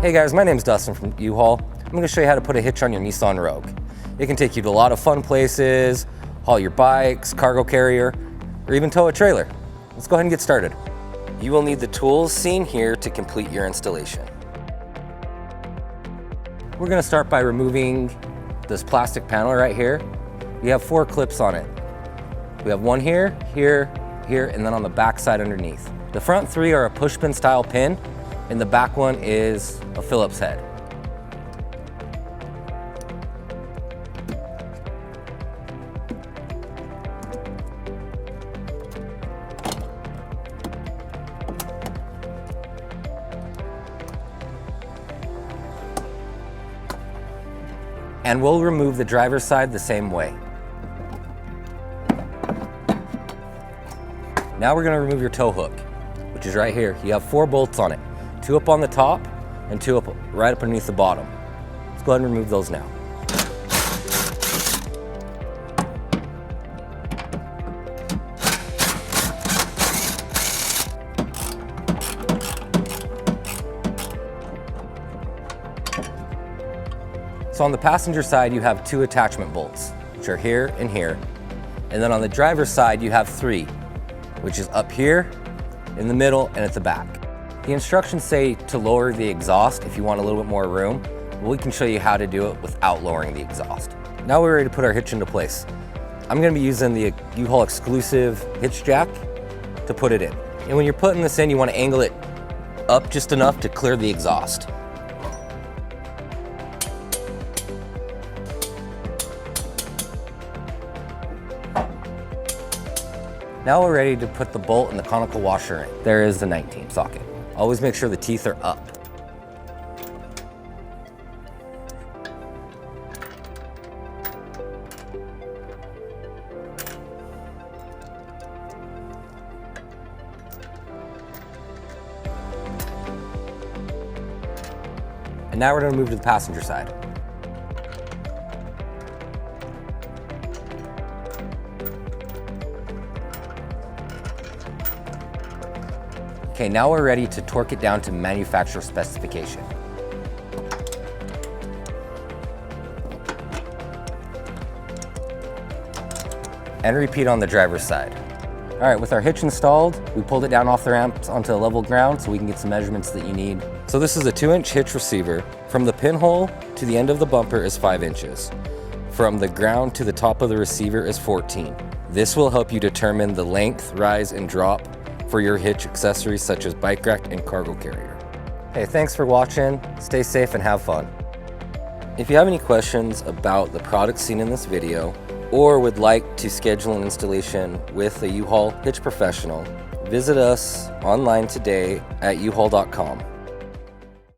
Hey guys, my name's Dustin from U-Haul. I'm going to show you how to put a hitch on your Nissan Rogue. It can take you to a lot of fun places, haul your bikes, cargo carrier, or even tow a trailer. Let's go ahead and get started. You will need the tools seen here to complete your installation. We're going to start by removing this plastic panel right here. You have 4 clips on it. We have one here, here, here, and then on the back side underneath. The front 3 are a push pin style pin, and the back one is a Phillips head. And we'll remove the driver's side the same way. Now we're going to remove your tow hook, which is right here. You have 4 bolts on it, 2 up on the top and 2 up right up underneath the bottom. Let's go ahead and remove those now. So on the passenger side, you have 2 attachment bolts, which are here and here. And then on the driver's side, you have 3, which is up here, in the middle, and at the back. The instructions say to lower the exhaust if you want a little bit more room, but we can show you how to do it without lowering the exhaust. Now we're ready to put our hitch into place. I'm gonna be using the U-Haul exclusive hitch jack to put it in. And when you're putting this in, you wanna angle it up just enough to clear the exhaust. Now we're ready to put the bolt and the conical washer in. There is the 19 socket. Always make sure the teeth are up. And now we're going to move to the passenger side. Okay, now we're ready to torque it down to manufacturer specification. And repeat on the driver's side. All right, with our hitch installed, we pulled it down off the ramps onto a level ground so we can get some measurements that you need. So this is a 2-inch hitch receiver. From the pinhole to the end of the bumper is 5 inches. From the ground to the top of the receiver is 14. This will help you determine the length, rise, and drop for your hitch accessories such as bike rack and cargo carrier. Hey, thanks for watching. Stay safe and have fun. If you have any questions about the products seen in this video or would like to schedule an installation with a U-Haul Hitch Professional, visit us online today at uhaul.com.